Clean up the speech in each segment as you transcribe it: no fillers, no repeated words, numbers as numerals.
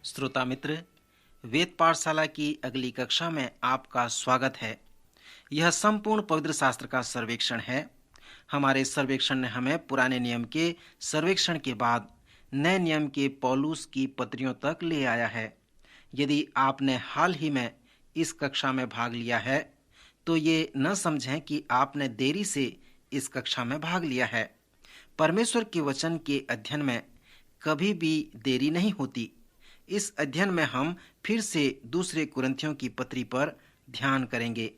श्रोता मित्र, वेद पाठशाला की अगली कक्षा में आपका स्वागत है। यह संपूर्ण पवित्र शास्त्र का सर्वेक्षण है। हमारे सर्वेक्षण ने हमें पुराने नियम के सर्वेक्षण के बाद नए नियम के पौलुस की पत्रियों तक ले आया है। यदि आपने हाल ही में इस कक्षा में भाग लिया है तो ये न समझें कि आपने देरी से इस कक्षा में भाग लिया है। परमेश्वर के वचन के अध्ययन में कभी भी देरी नहीं होती। इस अध्ययन में हम फिर से दूसरे कुरिन्थियों की पत्री पर ध्यान करेंगे।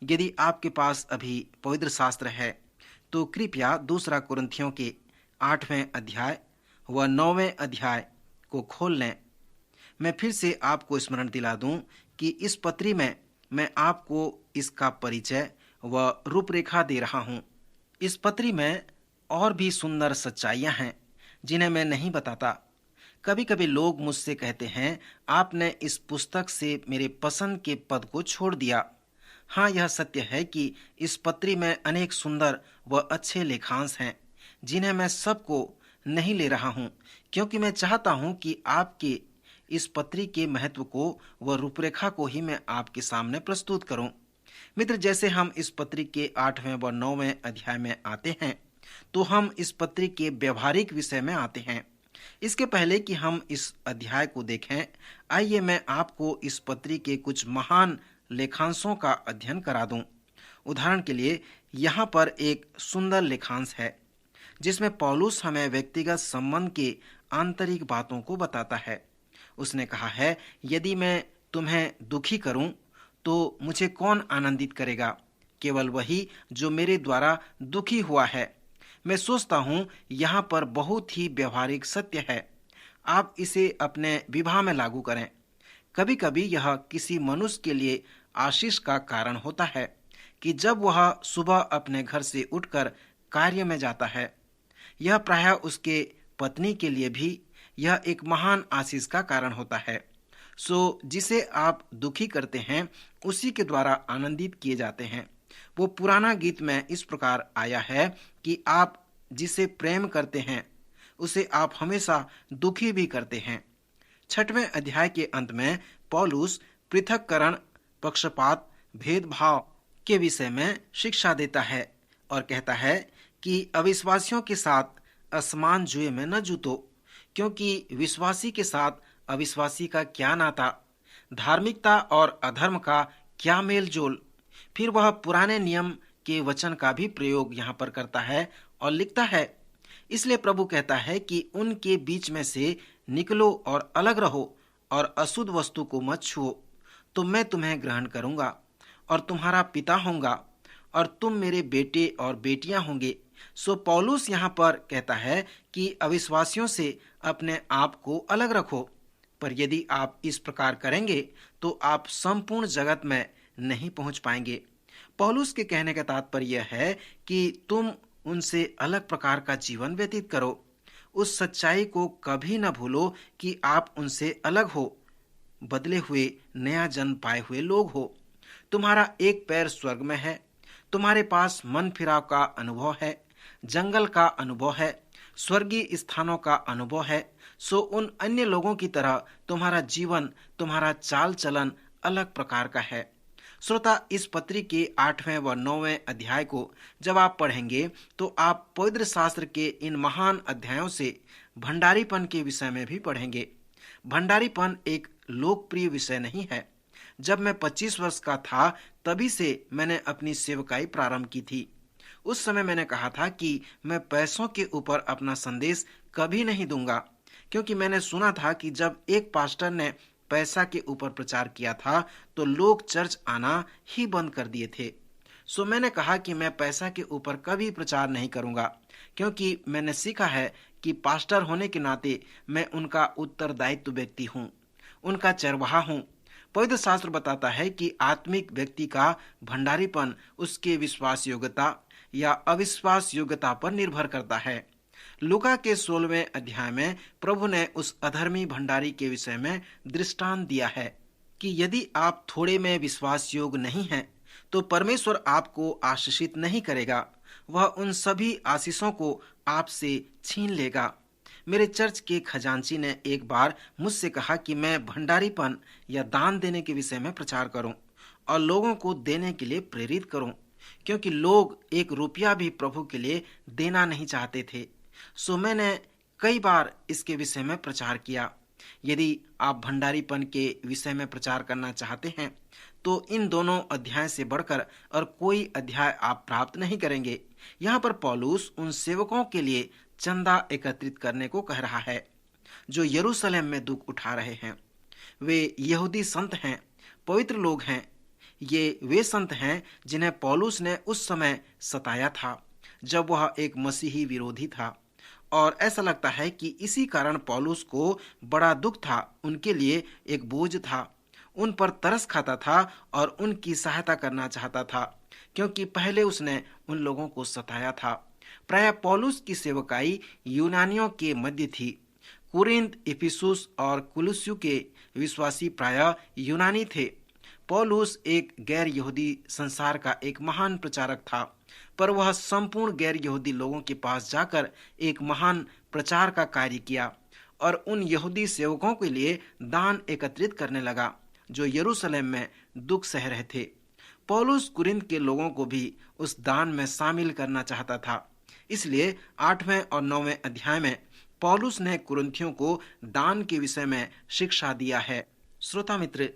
यदि आपके पास अभी पवित्र शास्त्र है तो कृपया दूसरा कुरिन्थियों के 8वें अध्याय व 9वें अध्याय को खोल लें। मैं फिर से आपको स्मरण दिला दूं कि इस पत्री में मैं आपको इसका परिचय व रूपरेखा दे रहा हूं। इस पत्री में और भी सुंदर सच्चाइयां हैं जिन्हें मैं नहीं बताता। कभी कभी लोग मुझसे कहते हैं, आपने इस पुस्तक से मेरे पसंद के पद को छोड़ दिया। हाँ, यह सत्य है कि इस पत्री में अनेक सुंदर व अच्छे लेखांश हैं जिन्हें मैं सबको नहीं ले रहा हूँ, क्योंकि मैं चाहता हूँ कि आपके इस पत्री के महत्व को व रूपरेखा को ही मैं आपके सामने प्रस्तुत करूं। मित्र, जैसे हम इस पत्री के 8वें व 9वें अध्याय में आते हैं तो हम इस पत्री के व्यवहारिक विषय में आते हैं। इसके पहले कि हम इस अध्याय को देखें, आइए मैं आपको इस पत्री के कुछ महान लेखांशों का अध्ययन करा दूं। उदाहरण के लिए यहाँ पर एक सुंदर लेखांश है जिसमें पौलुस हमें व्यक्तिगत संबंध के आंतरिक बातों को बताता है। उसने कहा है, यदि मैं तुम्हें दुखी करूं तो मुझे कौन आनंदित करेगा? केवल वही जो मेरे द्वारा दुखी हुआ है। मैं सोचता हूँ यहाँ पर बहुत ही व्यवहारिक सत्य है। आप इसे अपने विवाह में लागू करें। कभी कभी यह किसी मनुष्य के लिए आशीष का कारण होता है कि जब वह सुबह अपने घर से उठकर कार्य में जाता है। यह प्रायः उसके पत्नी के लिए भी यह एक महान आशीष का कारण होता है। सो जिसे आप दुखी करते हैं उसी के द्वारा आनंदित किए जाते हैं। वो पुराना गीत में इस प्रकार आया है कि आप जिसे प्रेम करते हैं उसे आप हमेशा दुखी भी करते हैं। 6वें अध्याय के अंत में पौलुस पृथक्करण, पक्षपात, भेदभाव के विषय में शिक्षा देता है और कहता है कि अविश्वासियों के साथ असमान जुए में न जूतो, क्योंकि विश्वासी के साथ अविश्वासी का क्या नाता, धार्मिकता और अधर्म का क्या मेल जोल। फिर वह पुराने नियम के वचन का भी प्रयोग यहाँ पर करता है और लिखता है, इसलिए प्रभु कहता है कि उनके बीच में से निकलो और अलग रहो और अशुद्ध वस्तु को मत छुओ, तो मैं तुम्हें ग्रहण करूंगा और तुम्हारा पिता होऊंगा और तुम मेरे बेटे और बेटियां होंगे। सो पौलुस यहाँ पर कहता है कि अविश्वासियों से अपने आप को अलग रखो। पर यदि आप इस प्रकार करेंगे तो आप संपूर्ण जगत में नहीं पहुंच पाएंगे। पौलुस के कहने का तात्पर्य यह है कि तुम उनसे अलग प्रकार का जीवन व्यतीत करो। उस सच्चाई को कभी न भूलो कि आप उनसे अलग हो, बदले हुए नया जन्म पाए हुए लोग हो। तुम्हारा एक पैर स्वर्ग में है, तुम्हारे पास मन फिराव का अनुभव है, जंगल का अनुभव है, स्वर्गीय स्थानों का अनुभव है। सो उन अन्य लोगों की तरह तुम्हारा जीवन, तुम्हारा चाल चलन अलग प्रकार का है। श्रोता, इस पत्री के 8वें व 9वें अध्याय को जब आप पढ़ेंगे तो आप पवित्र शास्त्र के इन महान अध्यायों से भंडारीपन के विषय में भी पढ़ेंगे। भंडारीपन एक लोकप्रिय विषय नहीं है। जब मैं 25 वर्ष का था तभी से मैंने अपनी सेवकाई प्रारंभ की थी। उस समय मैंने कहा था कि मैं पैसों के ऊपर अपना संदेश कभी नहीं दूंगा, क्योंकि मैंने सुना था कि जब एक पास्टर ने पैसा के ऊपर प्रचार किया था तो लोग चर्च आना ही बंद कर दिए थे। सो मैंने कहा कि मैं पैसा के ऊपर कभी प्रचार नहीं करूंगा, क्योंकि मैंने सीखा है कि पास्टर होने के नाते मैं उनका उत्तरदायित्व व्यक्ति हूँ, उनका चरवाहा हूँ। पवित्र शास्त्र बताता है कि आत्मिक व्यक्ति का भंडारीपन उसके विश्वास योग्यता या अविश्वास योग्यता पर निर्भर करता है। लूका के 16वें अध्याय में प्रभु ने उस अधर्मी भंडारी के विषय में दृष्टांत दिया है कि यदि आप थोड़े में विश्वास योग्य नहीं हैं तो परमेश्वर आपको आशीषित नहीं करेगा, वह उन सभी आशीषों को आपसे छीन लेगा। मेरे चर्च के खजांची ने एक बार मुझसे कहा कि मैं भंडारीपन या दान देने के विषय में प्रचार करूं और लोगों को देने के लिए प्रेरित करूं, क्योंकि लोग एक रुपया भी प्रभु के लिए देना नहीं चाहते थे। सो मैंने कई बार इसके विषय में प्रचार किया। यदि आप भंडारीपन के विषय में प्रचार करना चाहते हैं तो इन दोनों अध्याय से बढ़कर और कोई अध्याय आप प्राप्त नहीं करेंगे। यहाँ पर पौलुस उन सेवकों के लिए चंदा एकत्रित करने को कह रहा है जो यरूशलेम में दुख उठा रहे हैं। वे यहूदी संत हैं, पवित्र लोग हैं। ये वे संत हैं जिन्हें पौलुस ने उस समय सताया था जब वह एक मसीही विरोधी था, और ऐसा लगता है कि इसी कारण पौलुस को बड़ा दुख था, उनके लिए एक बोझ था, उन पर तरस खाता था और उनकी सहायता करना चाहता था, क्योंकि पहले उसने उन लोगों को सताया था। प्रायः पौलुस की सेवकाई यूनानियों के मध्य थी। कुरिन्थ, इफिसुस और कुलुस्यु के विश्वासी प्रायः यूनानी थे। पौलुस एक गैर यहूदी संसार का एक महान प्रचारक था, पर वह संपूर्ण गैर यहूदी लोगों के पास जाकर एक महान प्रचार का कार्य किया और उन यहूदी सेवकों के लिए दान एकत्रित करने लगा जो यरूशलेम में दुख सह रहे थे। पौलुस कुरिन्थ के लोगों को भी उस दान में शामिल करना चाहता था। इसलिए 8वें और 9वें अध्याय में पौलुस ने कुरिन्थियों को दान के विषय में शिक्षा दिया है। श्रोता मित्र,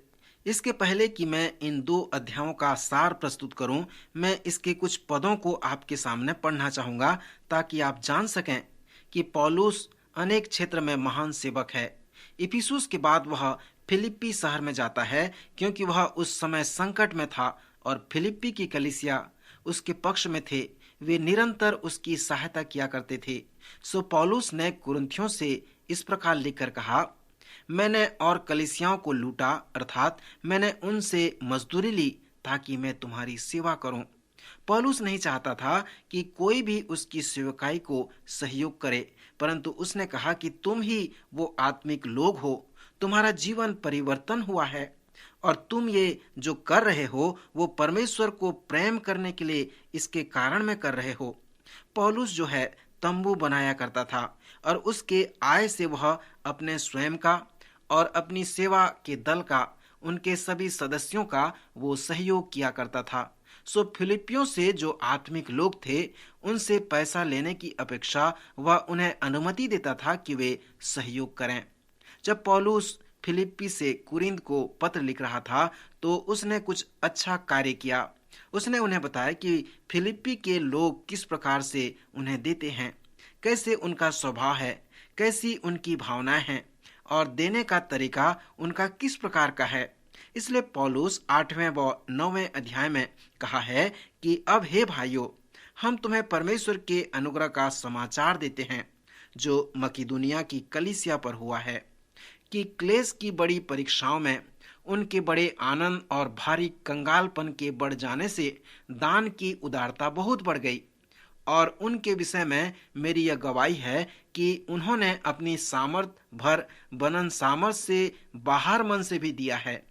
इसके पहले कि मैं इन 2 अध्यायों का सार प्रस्तुत करूं, मैं इसके कुछ पदों को आपके सामने पढ़ना चाहूंगा ताकि आप जान सकें कि पौलुस अनेक क्षेत्र में महान सेवक है। इफिसुस के बाद वह फिलिप्पी शहर में जाता है क्योंकि वह उस समय संकट में था और फिलिप्पी की कलीसिया उसके पक्ष में थे। वे निरंतर उसकी सहायता किया करते थे। सो पौलुस ने कुरिन्थियों से इस प्रकार लिखकर कहा, मैंने और कलीसियाओं को लूटा, अर्थात मैंने उनसे मजदूरी ली ताकि मैं तुम्हारी सेवा करूं। पौलुस नहीं चाहता था कि कोई भी उसकी सेवकाई को सहयोग करे, परंतु उसने कहा कि तुम ही वो आत्मिक लोग हो, तुम्हारा जीवन परिवर्तन हुआ है और तुम ये जो कर रहे हो वो परमेश्वर को प्रेम करने के लिए इसके कारण में कर रहे हो। पौलुस जो है तंबू बनाया करता था और उसके आय से वह अपने स्वयं का और अपनी सेवा के दल का, उनके सभी सदस्यों का वो सहयोग किया करता था। सो फिलिपियों से जो आत्मिक लोग थे उनसे पैसा लेने की अपेक्षा वह उन्हें अनुमति देता था कि वे सहयोग करें। जब पौलुस फिलिप्पी से कुरिन्थ को पत्र लिख रहा था तो उसने कुछ अच्छा कार्य किया। उसने उन्हें बताया कि फिलिप्पी के लोग किस प्रकार से उन्हें देते हैं, कैसे उनका स्वभाव है, कैसी उनकी भावनाएं हैं और देने का तरीका उनका किस प्रकार का है। इसलिए पौलुस 8वें व 9वें अध्याय में कहा है कि अब हे भाइयों, हम तुम्हें परमेश्वर के अनुग्रह का समाचार देते हैं जो मकिदुनिया की कलीसिया पर हुआ है कि क्लेश की बड़ी परीक्षाओं में उनके बड़े आनंद और भारी कंगालपन के बढ़ जाने से दान की उदारता बहुत बढ़ गई। और उनके विषय में मेरी यह गवाही है कि उन्होंने अपनी सामर्थ भर बनन सामर्थ से बाहर मन से भी दिया है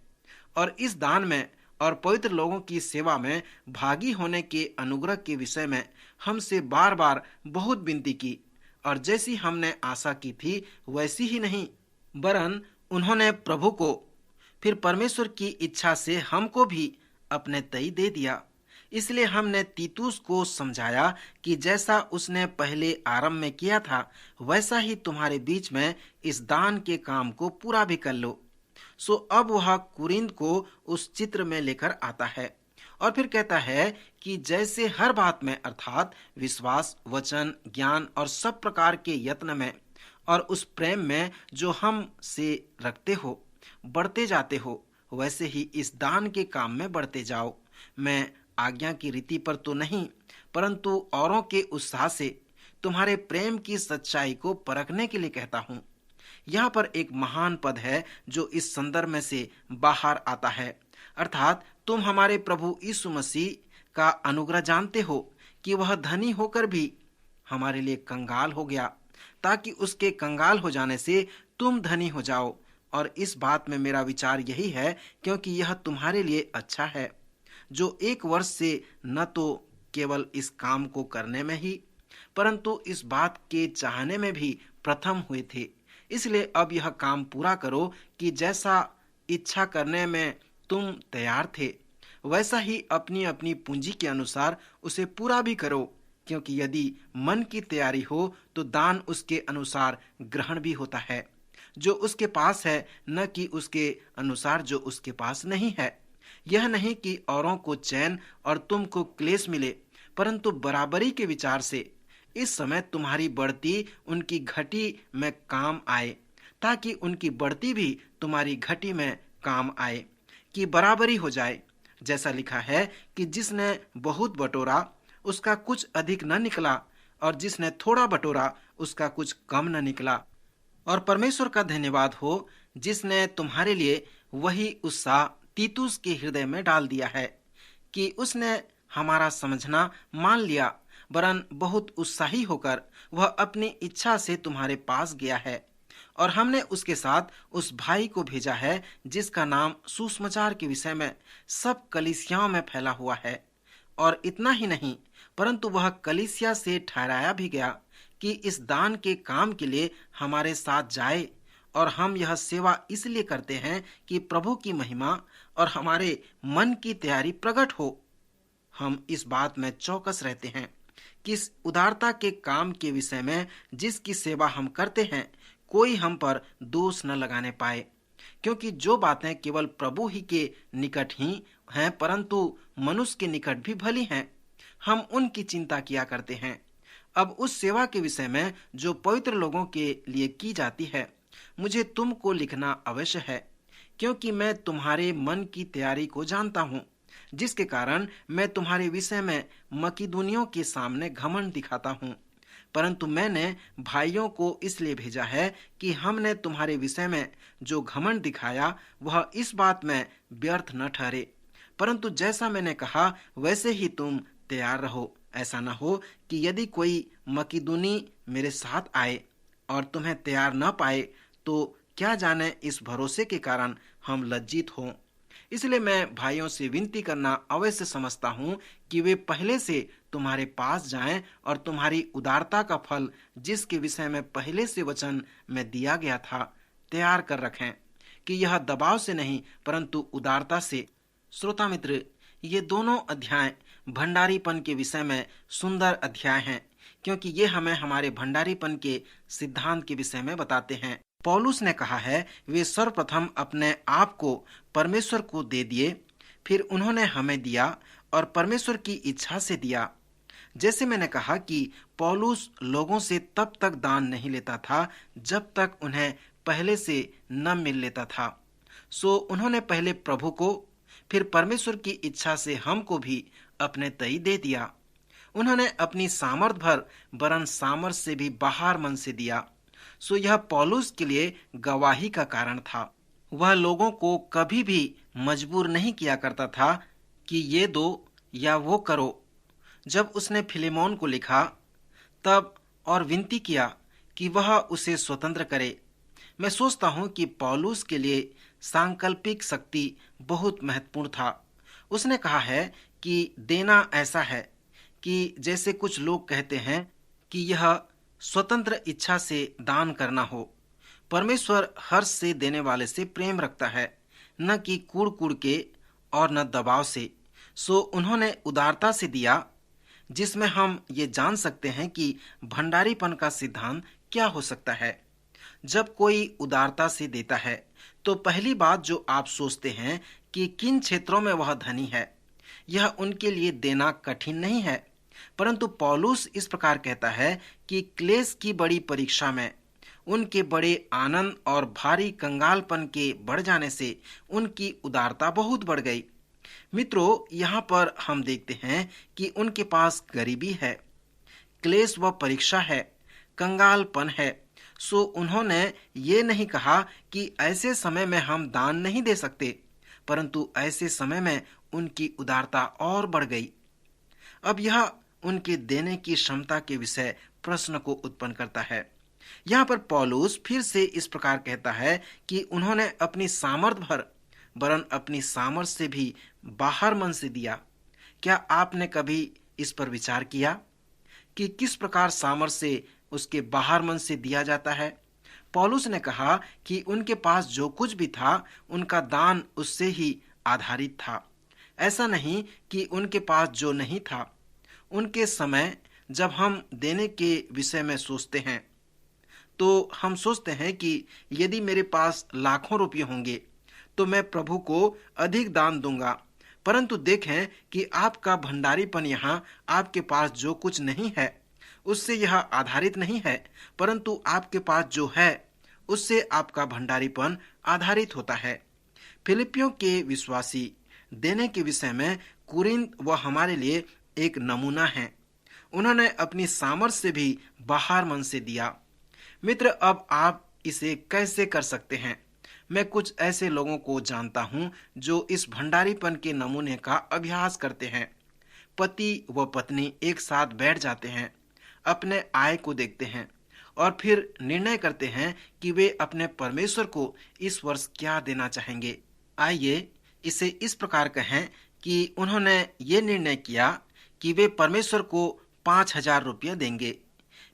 और इस दान में और पवित्र लोगों की सेवा में भागी होने के अनुग्रह के विषय में हमसे बार बार बहुत विनती की, और जैसी हमने आशा की थी वैसी ही नहीं, वरन उन्होंने प्रभु को फिर परमेश्वर की इच्छा से हमको भी अपने तई दे दिया। इसलिए हमने तीतुस को समझाया कि जैसा उसने पहले आरंभ में किया था वैसा ही तुम्हारे बीच में इस दान के काम को पूरा भी कर लो। सो अब वह कुरिन्थ को उस चित्र में लेकर आता है और फिर कहता है कि जैसे हर बात में अर्थात विश्वास, वचन, ज्ञान और सब प्रकार के यत्न में और उस प्रेम में जो हम से रखते हो बढ़ते जाते हो, वैसे ही इस दान के काम में बढ़ते जाओ। मैं आज्ञा की रीति पर तो नहीं, परंतु औरों के उत्साह से तुम्हारे प्रेम की सच्चाई को परखने के लिए कहता हूँ। यहाँ पर एक महान पद है जो इस संदर्भ में से बाहर आता है, अर्थात तुम हमारे प्रभु यीशु मसीह का अनुग्रह जानते हो कि वह धनी होकर भी हमारे लिए कंगाल हो गया, ताकि उसके कंगाल हो जाने से तुम धनी हो जाओ। और इस बात में मेरा विचार यही है, क्योंकि यह तुम्हारे लिए अच्छा है, जो 1 वर्ष से न तो केवल इस काम को करने में ही, परंतु इस बात के चाहने में भी प्रथम हुए थे। इसलिए अब यह काम पूरा करो कि जैसा इच्छा करने में तुम तैयार थे, वैसा ही अपनी अपनी पूंजी के अनुसार उसे पूरा भी करो, क्योंकि यदि मन की तैयारी हो तो दान उसके अनुसार ग्रहण भी होता है, जो उसके पास है, न कि उसके अनुसार जो उसके पास नहीं है। यह नहीं कि औरों को चैन और तुमको क्लेश मिले, परंतु बराबरी के विचार से इस समय तुम्हारी बढ़ती उनकी घटी में काम आए, ताकि उनकी बढ़ती भी तुम्हारी घटी में काम आए, कि बराबरी हो जाए। जैसा लिखा है कि जिसने बहुत बटोरा उसका कुछ अधिक न निकला, और जिसने थोड़ा बटोरा उसका कुछ कम न निकला। और परमेश्वर का धन्यवाद हो जिसने तुम्हारे लिए वही उत्साह तीतुस के हृदय में डाल दिया है, कि उसने हमारा समझना मान लिया, वरन बहुत उत्साही होकर वह अपनी इच्छा से तुम्हारे पास गया है। और हमने उसके साथ उस भाई को भेजा है जिसका नाम सुसमाचार के विषय में सब कलीसियाओं में फैला हुआ है। और इतना ही नहीं, परंतु वह कलीसिया से ठहराया भी गया कि इस दान के काम के लिए हमारे साथ जाए। और हम यह सेवा इसलिए करते हैं कि प्रभु की महिमा और हमारे मन की तैयारी प्रकट हो। हम इस बात में चौकस रहते हैं कि इस उदारता के काम के विषय में जिसकी सेवा हम करते हैं, कोई हम पर दोष न लगाने पाए, क्योंकि जो बातें केवल प्रभु ही के निकट ही हैं, परंतु मनुष्य के निकट भी भली हैं, हम उनकी चिंता किया करते हैं। अब उस सेवा के विषय में जो पवित्र लोगों के लिए की जाती है, मुझे तुमको लिखना अवश्य है, क्योंकि मैं तुम्हारे मन की तैयारी को जानता हूँ, जिसके कारण मैं तुम्हारे विषय में मकिदुनियों के सामने घमंड दिखाता हूँ। परंतु मैंने भाइयों को इसलिए भेजा है कि हमने तुम्हारे विषय में जो घमंड दिखाया वह इस बात में व्यर्थ न ठहरे, परंतु जैसा मैंने कहा वैसे ही तुम तैयार रहो। ऐसा न हो कि यदि कोई मकिदुनी मेरे साथ आए और तुम्हें तैयार न पाए, तो क्या जाने इस भरोसे के कारण हम लज्जित हों। इसलिए मैं भाइयों से विनती करना अवश्य समझता हूँ कि वे पहले से तुम्हारे पास जाएं और तुम्हारी उदारता का फल, जिसके विषय में पहले से वचन में दिया गया था, तैयार कर रखें, कि यह दबाव से नहीं परंतु उदारता से। श्रोता मित्र, ये दोनों अध्याय भंडारीपन के विषय में सुंदर अध्याय हैं, क्योंकि ये हमें हमारे भंडारीपन के सिद्धांत के विषय में बताते हैं। पौलुस ने कहा है, वे सर्वप्रथम अपने आप को परमेश्वर को दे दिए, फिर उन्होंने हमें दिया और परमेश्वर की इच्छा से दिया। जैसे मैंने कहा कि पौलुस लोगों से तब तक दान नहीं लेता था जब तक उन्हें पहले से न मिल लेता था। सो उन्होंने पहले प्रभु को, फिर परमेश्वर की इच्छा से हमको भी अपने तई दे दिया। उन्होंने अपनी सामर्थ भर, वरन सामर्थ से भी बाहर मन से दिया। सो यह पौलुस के लिए गवाही का कारण था। वह लोगों को कभी भी मजबूर नहीं किया करता था कि ये दो या वो करो। जब उसने फिलेमोन को लिखा तब और विनती किया कि वह उसे स्वतंत्र करे। मैं सोचता हूँ कि पौलुस के लिए सांकल्पिक शक्ति बहुत महत्वपूर्ण था। उसने कहा है कि देना ऐसा है कि जैसे कुछ लोग कहते हैं कि यह स्वतंत्र इच्छा से दान करना हो। परमेश्वर हर्ष से देने वाले से प्रेम रखता है, न कि कूड़ कूड़ के और न दबाव से। सो उन्होंने उदारता से दिया, जिसमें हम ये जान सकते हैं कि भंडारीपन का सिद्धांत क्या हो सकता है। जब कोई उदारता से देता है तो पहली बात जो आप सोचते हैं कि किन क्षेत्रों में वह धनी है, यह उनके लिए देना कठिन नहीं है। परंतु पौलुस इस प्रकार कहता है कि क्लेश की बड़ी परीक्षा में उनके बड़े आनंद और भारी कंगालपन के बढ़ जाने से उनकी उदारता बहुत बढ़ गई। मित्रों, यहाँ पर हम देखते हैं कि उनके पास गरीबी है, क्लेश व परीक्षा है, कंगालपन है। सो उन्होंने ये नहीं कहा कि ऐसे समय में हम दान नहीं दे सकते, परंतु ऐसे समय में उनकी उदारता और बढ़ गई। अब यह उनके देने की क्षमता के विषय प्रश्न को उत्पन्न करता है। यहाँ पर पौलुस फिर से इस प्रकार कहता है कि उन्होंने अपनी सामर्थ भर, वरन अपनी सामर्थ से भी बाहर मन से दिया। क्या आपने कभी इस पर विचार किया कि किस प्रकार सामर्थ से उसके बाहर मन से दिया जाता है। पौलुस ने कहा कि उनके पास जो कुछ भी था उनका दान उससे ही आधारित था। ऐसा नहीं कि उनके पास जो नहीं था। उनके समय जब हम देने के विषय में सोचते हैं तो हम सोचते हैं कि यदि मेरे पास लाखों रुपए होंगे तो मैं प्रभु को अधिक दान दूंगा। परंतु देखें कि आपका भंडारीपन यहाँ आपके पास जो कुछ नहीं है उससे यह आधारित नहीं है, परंतु आपके पास जो है उससे आपका भंडारीपन आधारित होता है। फिलिपियों के विश्वासी देने के विषय में कुरिन्थ व हमारे लिए एक नमूना है। उन्होंने अपनी सामर्थ्य से भी बाहर मन से दिया। मित्र, अब आप इसे कैसे कर सकते हैं? मैं कुछ ऐसे लोगों को जानता हूं जो इस भंडारीपन के नमूने का अभ्यास करते हैं। पति व पत्नी एक साथ बैठ जाते हैं, अपने आय को देखते हैं और फिर निर्णय करते हैं कि वे अपने परमेश्वर को इस वर्ष क्या देना चाहेंगे। आइए इसे इस प्रकार कहें कि उन्होंने ये निर्णय किया कि वे परमेश्वर को 5,000 रुपये देंगे।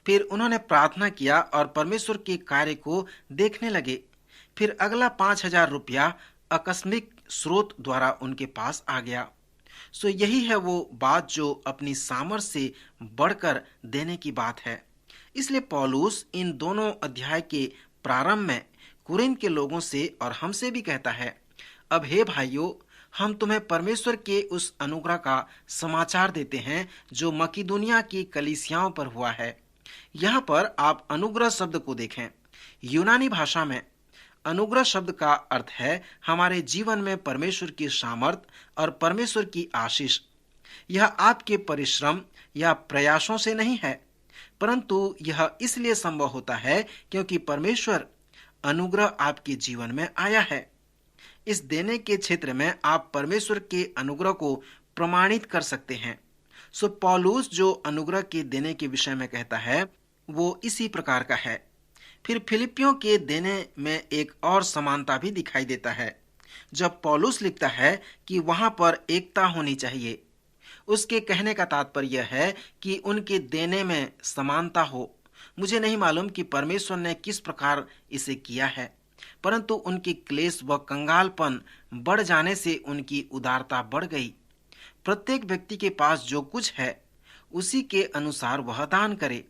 फिर उन्होंने प्रार्थना किया और परमेश्वर के कार्य को देखने लगे। फिर अगला 5,000 रुपया आकस्मिक स्रोत द्वारा उनके पास आ गया। सो यही है वो बात जो अपनी सामर्थ्य से बढ़कर देने की बात है। इसलिए पौलुस इन दोनों अध्याय के प्रारंभ में कुरिन्थ के लोगों से और हमसे भी कहता है, अब हे भाइयों, हम तुम्हें परमेश्वर के उस अनुग्रह का समाचार देते हैं जो मकिदुनिया की कलीसियाओं पर हुआ है। यहाँ पर आप अनुग्रह शब्द को देखें। यूनानी भाषा में अनुग्रह शब्द का अर्थ है हमारे जीवन में परमेश्वर की सामर्थ और परमेश्वर की आशीष। यह आपके परिश्रम या प्रयासों से नहीं है, परंतु यह इसलिए संभव होता है क्योंकि परमेश्वर अनुग्रह आपके जीवन में आया है। इस देने के क्षेत्र में आप परमेश्वर के अनुग्रह को प्रमाणित कर सकते हैं। सो पौलुस जो अनुग्रह के देने के विषय में कहता है वो इसी प्रकार का है। फिर फिलिपियों के देने में एक और समानता भी दिखाई देता है। जब पौलुस लिखता है कि वहां पर एकता होनी चाहिए, उसके कहने का तात्पर्य है कि उनके देने में समानता हो। मुझे नहीं मालूम कि परमेश्वर ने किस प्रकार इसे किया है, परंतु उनकी क्लेश व कंगालपन बढ़ जाने से उनकी उदारता बढ़ गई। प्रत्येक व्यक्ति के पास जो कुछ है उसी के अनुसार वह दान करे।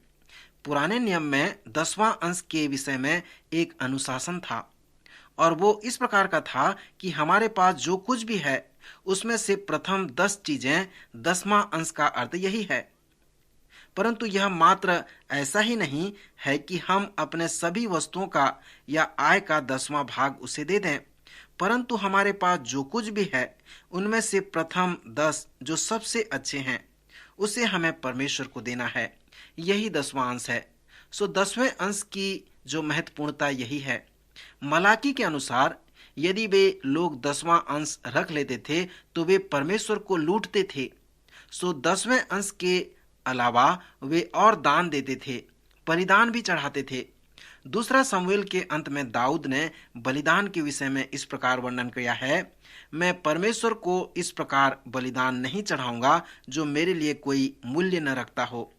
पुराने नियम में 10वां अंश के विषय में एक अनुशासन था और वो इस प्रकार का था कि हमारे पास जो कुछ भी है उसमें से प्रथम 10 चीजें 10वां अंश का अर्थ यही है। परंतु यह मात्र ऐसा ही नहीं है कि हम अपने सभी वस्तुओं का या आय का 10वां भाग उसे दे दें, परंतु हमारे पास जो कुछ भी है उनमें से प्रथम 10 जो सबसे अच्छे हैं उसे हमें परमेश्वर को देना है। यही 10वां अंश है। सो 10वें अंश की जो महत्वपूर्णता यही है। मलाकी के अनुसार यदि वे लोग 10वां अंश रख लेते थे तो वे परमेश्वर को लूटते थे। सो 10वें अंश के अलावा वे और दान देते थे, बलिदान भी चढ़ाते थे। दूसरा शमूएल के अंत में दाऊद ने बलिदान के विषय में इस प्रकार वर्णन किया है, मैं परमेश्वर को इस प्रकार बलिदान नहीं चढ़ाऊंगा जो मेरे लिए कोई मूल्य न रखता हो।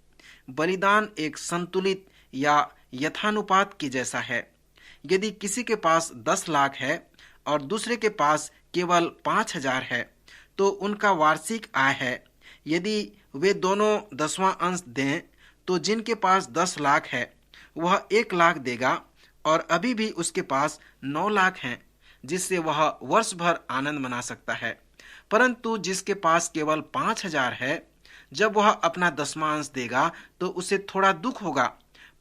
बलिदान एक संतुलित या यथानुपात के जैसा है। यदि किसी के पास 10 लाख है और दूसरे के पास केवल 5,000 है तो उनका वार्षिक आय है। यदि वे दोनों 10वां अंश दें तो जिनके पास 10 लाख है वह 1 लाख देगा और अभी भी उसके पास 9 लाख हैं जिससे वह वर्ष भर आनंद मना सकता है। परंतु जिसके पास केवल 5,000 है, जब वह अपना 10वां अंश देगा तो उसे थोड़ा दुख होगा,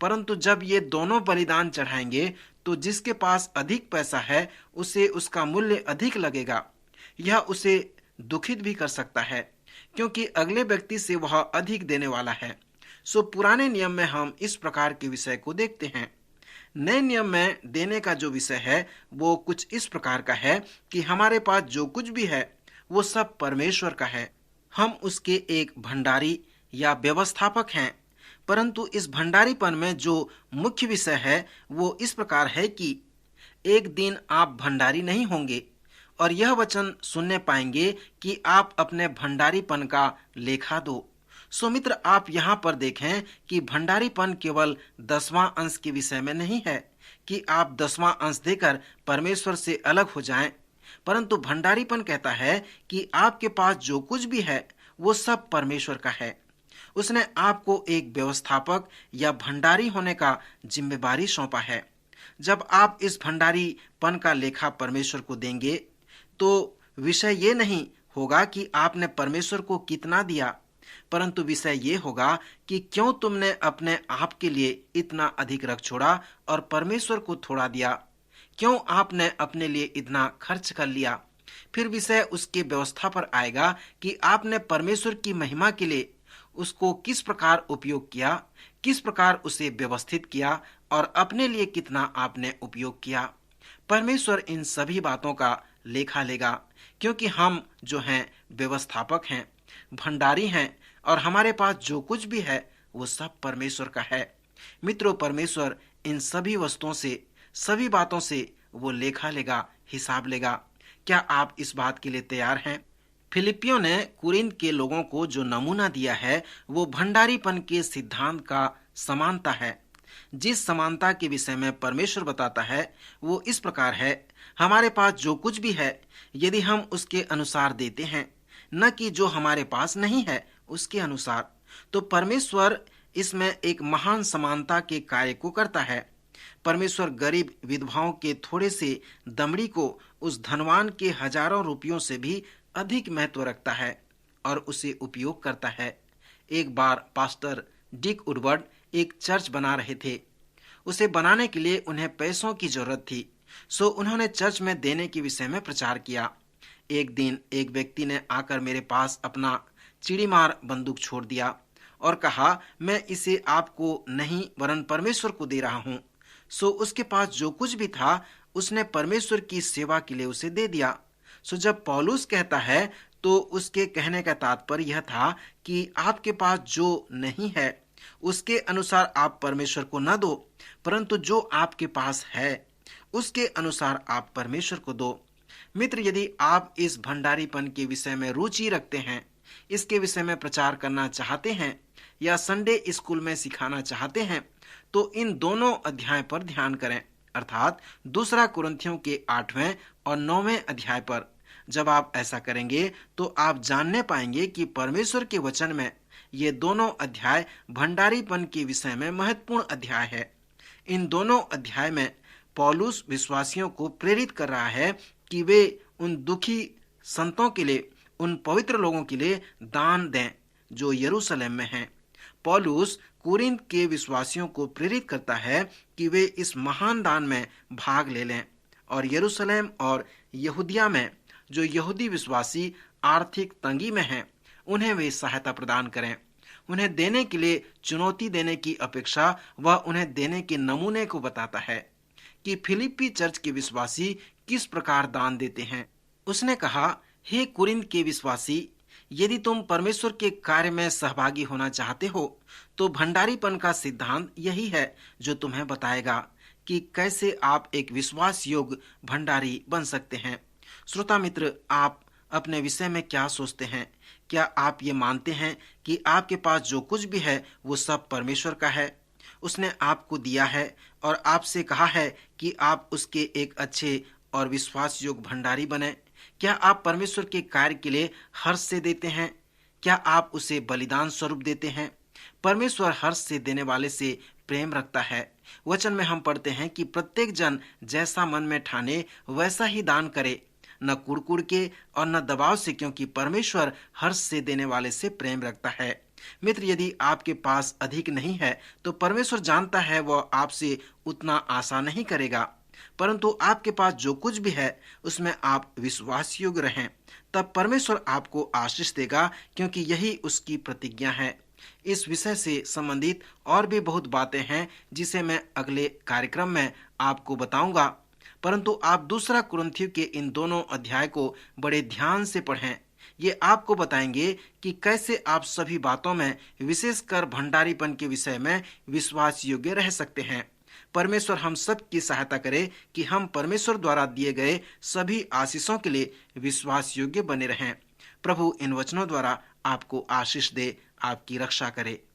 परंतु जब ये दोनों बलिदान चढ़ाएंगे तो जिसके पास अधिक पैसा है उसे उसका मूल्य अधिक लगेगा। यह उसे दुखित भी कर सकता है क्योंकि अगले व्यक्ति से वह अधिक देने वाला है। सो पुराने नियम में हम इस प्रकार के विषय को देखते हैं। नए नियम में देने का जो विषय है वो कुछ इस प्रकार का है कि हमारे पास जो कुछ भी है वो सब परमेश्वर का है। हम उसके एक भंडारी या व्यवस्थापक हैं, परंतु इस भंडारीपन में जो मुख्य विषय है वो इस प्रकार है कि एक दिन आप भंडारी नहीं होंगे और यह वचन सुनने पाएंगे कि आप अपने भंडारीपन का लेखा दो। सो मित्र, आप यहाँ पर देखें कि भंडारीपन केवल 10वां अंश के विषय में नहीं है कि आप 10वां अंश देकर परमेश्वर से अलग हो जाएं, परंतु भंडारीपन कहता है कि आपके पास जो कुछ भी है वो सब परमेश्वर का है। उसने आपको एक व्यवस्थापक या भंडारी होने का जिम्मेदारी सौंपा है। जब आप इस भंडारीपन का लेखा परमेश्वर को देंगे तो विषय ये नहीं होगा कि आपने परमेश्वर को कितना दिया, परंतु विषय ये होगा कि क्यों तुमने अपने आप के लिए इतना अधिक रख छोड़ा और परमेश्वर को थोड़ा दिया। क्यों आपने अपने लिए इतना खर्च कर लिया। फिर विषय उसके व्यवस्था पर आएगा कि आपने परमेश्वर की महिमा के लिए उसको किस प्रकार उपयोग किया, किस प्रकार उसे व्यवस्थित किया और अपने लिए कितना आपने उपयोग किया। परमेश्वर इन सभी बातों का लेखा लेगा, क्योंकि हम जो हैं व्यवस्थापक हैं, भंडारी हैं और हमारे पास जो कुछ भी है वो सब परमेश्वर का है। मित्रों, परमेश्वर इन सभी वस्तुओं से, सभी बातों से वो लेखा लेगा, हिसाब लेगा। क्या आप इस बात के लिए तैयार हैं? फिलिपियों ने कुरिन्थ के लोगों को जो नमूना दिया है वो भंडारीपन के सिद्धांत का समानता है। जिस समानता के विषय में परमेश्वर बताता है वो इस प्रकार है, हमारे पास जो कुछ भी है यदि हम उसके अनुसार देते हैं, न कि जो हमारे पास नहीं है उसके अनुसार, तो परमेश्वर इसमें एक महान समानता के कार्य को करता है। परमेश्वर गरीब विधवाओं के थोड़े से दमड़ी को उस धनवान के हजारों रुपयों से भी अधिक महत्व रखता है और उसे उपयोग करता है। एक बार पास्टर डिक वुडवर्ड एक चर्च बना रहे थे। उसे बनाने के लिए उन्हें पैसों की जरूरत थी, सो उन्होंने चर्च में देने के विषय में प्रचार किया। एक दिन एक व्यक्ति ने आकर मेरे पास अपना चिड़ीमार बंदूक छोड़ दिया और कहा, मैं इसे आपको नहीं वरन परमेश्वर को दे रहा हूँ। सो उसके पास जो कुछ भी था उसने परमेश्वर की सेवा के लिए उसे दे दिया। सो जब पौलुस कहता है तो उसके कहने का तात्पर्य यह था कि आपके पास जो नहीं है उसके अनुसार आप परमेश्वर को न दो, परंतु जो आपके पास है उसके अनुसार आप परमेश्वर को दो। मित्र, यदि आप इस भंडारीपन के विषय में रुचि रखते हैं, इसके विषय में प्रचार करना चाहते हैं या संडे स्कूल में सिखाना चाहते हैं, तो इन दोनों अध्याय पर ध्यान करें, अर्थात 2 कुरिन्थियों के 8वें और 9वें अध्याय पर। जब आप ऐसा करेंगे तो आप जानने पाएंगे कि परमेश्वर के वचन में ये दोनों अध्याय भंडारीपन के विषय में महत्वपूर्ण अध्याय है। इन दोनों अध्याय में पौलुस विश्वासियों को प्रेरित कर रहा है कि वे उन दुखी संतों के लिए, उन पवित्र लोगों के लिए दान दें जो यरूशलेम में हैं। पौलुस कुरिन्थ के विश्वासियों को प्रेरित करता है कि वे इस महान दान में भाग ले लें और यरूशलेम और यहूदिया में जो यहूदी विश्वासी आर्थिक तंगी में हैं उन्हें वे सहायता प्रदान करें। उन्हें देने के लिए चुनौती देने की अपेक्षा वह उन्हें देने के नमूने को बताता है कि फिलिप्पी चर्च के विश्वासी किस प्रकार दान देते हैं। उसने कहा, हे कुरिन्थ के विश्वासी, यदि तुम परमेश्वर के कार्य में सहभागी होना चाहते हो तो भंडारीपन का सिद्धांत यही है जो तुम्हें बताएगा कि कैसे आप एक विश्वास योग्य भंडारी बन सकते हैं। श्रोता मित्र, आप अपने विषय में क्या सोचते हैं? क्या आप ये मानते हैं कि आपके पास जो कुछ भी है वो सब परमेश्वर का है? उसने आपको दिया है और आपसे कहा है कि आप उसके एक अच्छे और विश्वास योग्य भंडारी बने। क्या आप परमेश्वर के कार्य के लिए हर्ष से देते हैं? क्या आप उसे बलिदान स्वरूप देते हैं? परमेश्वर हर्ष से देने वाले से प्रेम रखता है। वचन में हम पढ़ते हैं कि प्रत्येक जन जैसा मन में ठाने वैसा ही दान करे, न कुड़कुड़ के और न दबाव से, क्योंकि परमेश्वर हर्ष से देने वाले से प्रेम रखता है। मित्र, यदि आपके पास अधिक नहीं है तो परमेश्वर जानता है वह आपसे उतना आशा नहीं करेगा, परंतु आपके पास जो कुछ भी है उसमें आप विश्वास योग्य रहें, तब परमेश्वर आपको आशीष देगा, क्योंकि यही उसकी प्रतिज्ञा है। इस विषय से संबंधित और भी बहुत बातें हैं जिसे मैं अगले कार्यक्रम में आपको बताऊंगा, परंतु आप 2 कुरिन्थियों के इन दोनों अध्याय को बड़े ध्यान से पढ़ें। ये आपको बताएंगे कि कैसे आप सभी बातों में, विशेषकर भंडारीपन के विषय में विश्वास योग्य रह सकते हैं। परमेश्वर हम सब की सहायता करे कि हम परमेश्वर द्वारा दिए गए सभी आशीषों के लिए विश्वास योग्य बने रहें। प्रभु इन वचनों द्वारा आपको आशीष दे। आपकी रक्षा करे।